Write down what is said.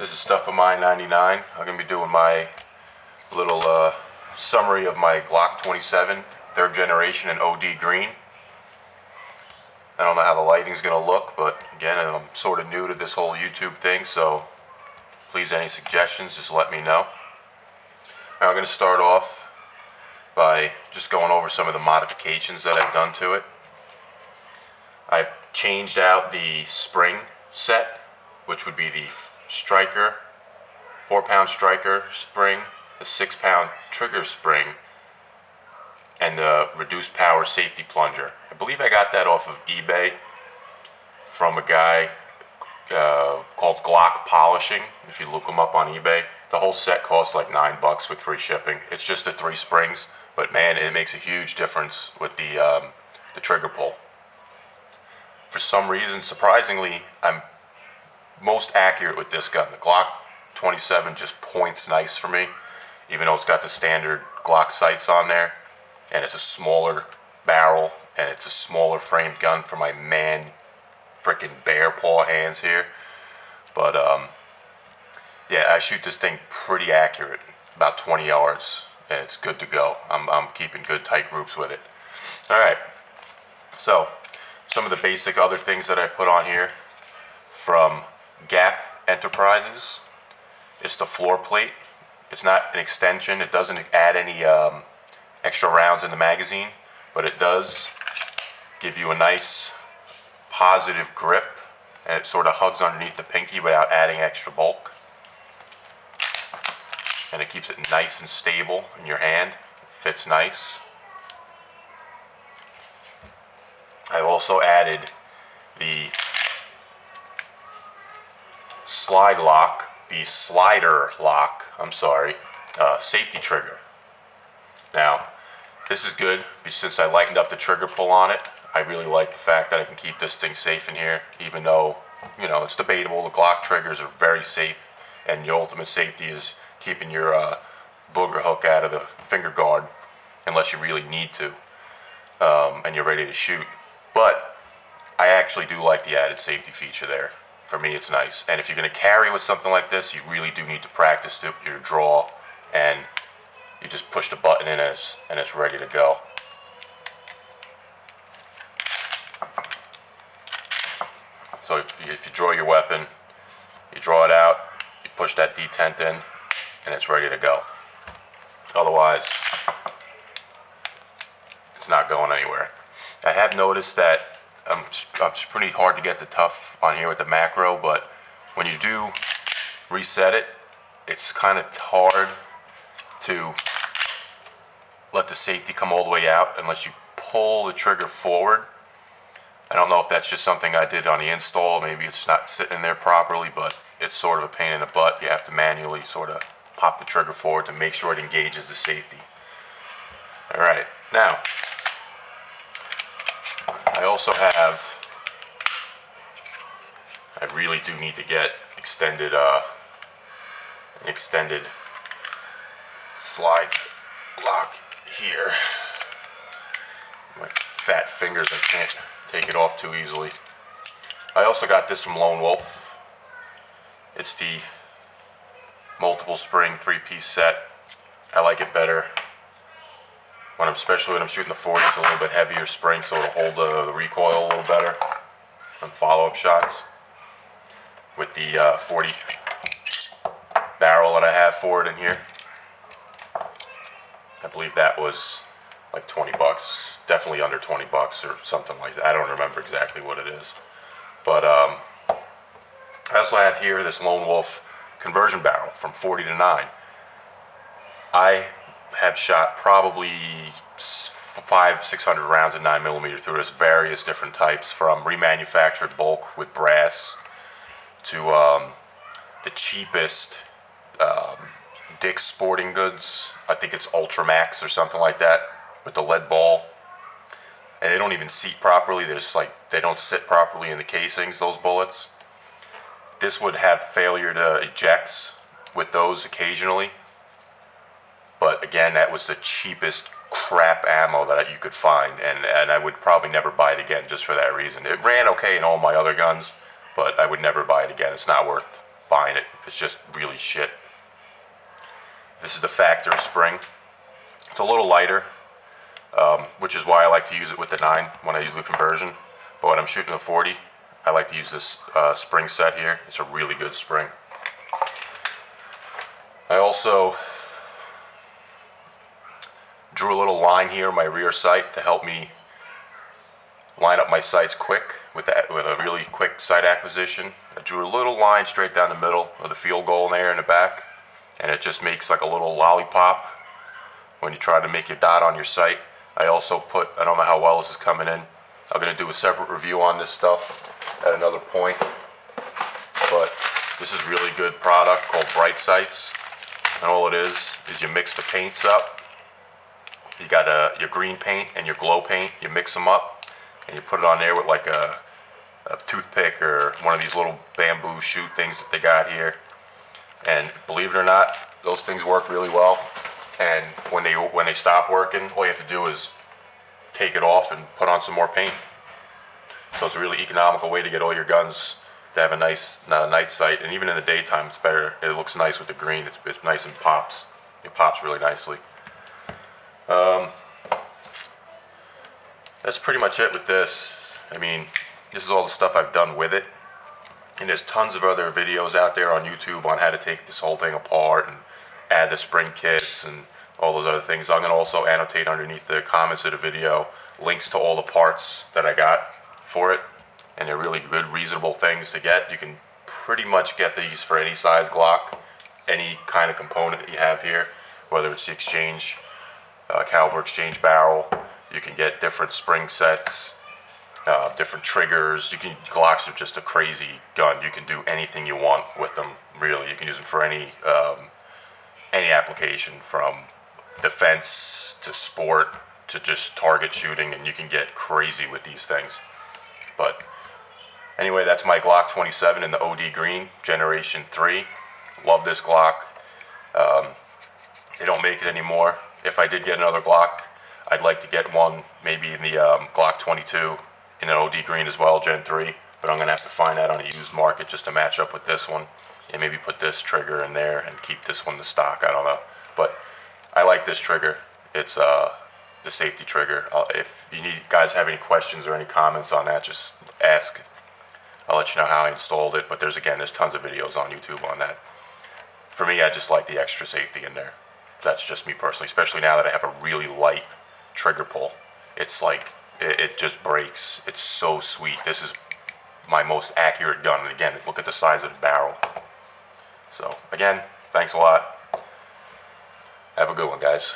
This is Stuff of Mine 99. I'm going to be doing my little summary of my Glock 27, 3rd generation in OD green. I don't know how the lighting's going to look, but again, I'm sort of new to this whole YouTube thing, so please, any suggestions, just let me know. Now, I'm going to start off by just going over some of the modifications that I've done to it. I've changed out the spring set, which would be the striker, 4-pound striker spring, the 6-pound trigger spring, and the reduced power safety plunger. I believe I got that off of eBay from a guy called Glock Polishing. If you look him up on eBay, the whole set costs like $9 with free shipping. It's just the 3 springs, but man, it makes a huge difference with the trigger pull. For some reason, surprisingly, I'm most accurate with this gun. The Glock 27 just points nice for me, even though it's got the standard Glock sights on there, and it's a smaller barrel, and it's a smaller framed gun for my man frickin' bear paw hands here. But yeah, I shoot this thing pretty accurate, about 20 yards, and it's good to go. I'm keeping good tight groups with it. Alright, so some of the basic other things that I put on here from Gap Enterprises. It's the floor plate. It's not an extension. It doesn't add any extra rounds in the magazine, but it does give you a nice positive grip, and it sort of hugs underneath the pinky without adding extra bulk, and it keeps it nice and stable in your hand. It fits nice. I also added the Sliderlock, safety trigger. Now, this is good since I lightened up the trigger pull on it. I really like the fact that I can keep this thing safe in here, even though, you know, it's debatable. The Glock triggers are very safe, and your ultimate safety is keeping your booger hook out of the finger guard, unless you really need to, and you're ready to shoot. But I actually do like the added safety feature there. For me, it's nice. And if you're going to carry with something like this, you really do need to practice your draw, and you just push the button in and it's ready to go. So if you draw your weapon, you draw it out, you push that detent in, and it's ready to go. Otherwise, it's not going anywhere. I have noticed that it's pretty hard to get the tough on here with the macro, but when you do reset it, it's kind of hard to let the safety come all the way out unless you pull the trigger forward. I don't know if that's just something I did on the install. Maybe it's not sitting in there properly, but it's sort of a pain in the butt. You have to manually sort of pop the trigger forward to make sure it engages the safety. Alright, now I also have, I really do need to get an extended slide lock here. My fat fingers, I can't take it off too easily. I also got this from Lone Wolf. It's the multiple spring 3-piece set. I like it better especially when I'm shooting the 40. It's a little bit heavier spring, so it'll hold the recoil a little better on follow-up shots. With the 40 barrel that I have for it in here, I believe that was like $20, definitely under $20 or something like that. I don't remember exactly what it is, but I also have here this Lone Wolf conversion barrel from 40 to 9. I have shot probably 500-600 rounds of 9mm through this, various different types, from remanufactured bulk with brass to the cheapest Dick's Sporting Goods. I think it's Ultramax or something like that, with the lead ball, and they don't even seat properly. They're just like, they don't sit properly in the casings, those bullets. This would have failure to ejects with those occasionally, but again, that was the cheapest crap ammo that you could find, and I would probably never buy it again just for that reason. It ran okay in all my other guns, but I would never buy it again. It's not worth buying it. It's just really shit. This is the factory spring. It's a little lighter, which is why I like to use it with the 9 when I use the conversion. But when I'm shooting a 40, I like to use this spring set here. It's a really good spring. I also drew a little line here in my rear sight to help me line up my sights quick with a really quick sight acquisition. I drew a little line straight down the middle of the field goal there in the back, and it just makes like a little lollipop when you try to make your dot on your sight. I also put, I don't know how well this is coming in. I'm going to do a separate review on this stuff at another point, but this is really good product called Bright Sights, and all it is you mix the paints up. You got your green paint and your glow paint, you mix them up, and you put it on there with like a toothpick or one of these little bamboo shoot things that they got here. And believe it or not, those things work really well. And when they stop working, all you have to do is take it off and put on some more paint. So it's a really economical way to get all your guns to have a nice night sight. And even in the daytime, it's better. It looks nice with the green. It's nice and pops. It pops really nicely. That's pretty much it with this. I mean, this is all the stuff I've done with it. And there's tons of other videos out there on YouTube on how to take this whole thing apart and add the spring kits and all those other things. I'm going to also annotate underneath the comments of the video links to all the parts that I got for it. And they're really good, reasonable things to get. You can pretty much get these for any size Glock, any kind of component that you have here, whether it's the exchange, caliber exchange barrel. You can get different spring sets, different triggers. Glocks are just a crazy gun. You can do anything you want with them, really. You can use them for any application, from defense to sport to just target shooting, and you can get crazy with these things. But anyway, that's my Glock 27 in the OD green, Generation 3. Love this Glock. They don't make it anymore. If I did get another Glock, I'd like to get one maybe in the Glock 22 in an OD green as well, Gen 3. But I'm going to have to find that on a used market just to match up with this one. And maybe put this trigger in there and keep this one the stock. I don't know. But I like this trigger. It's the safety trigger. If you guys have any questions or any comments on that, just ask. I'll let you know how I installed it. But there's tons of videos on YouTube on that. For me, I just like the extra safety in there. That's just me personally, especially now that I have a really light trigger pull. It's like, it just breaks. It's so sweet. This is my most accurate gun. And again, look at the size of the barrel. So again, thanks a lot. Have a good one, guys.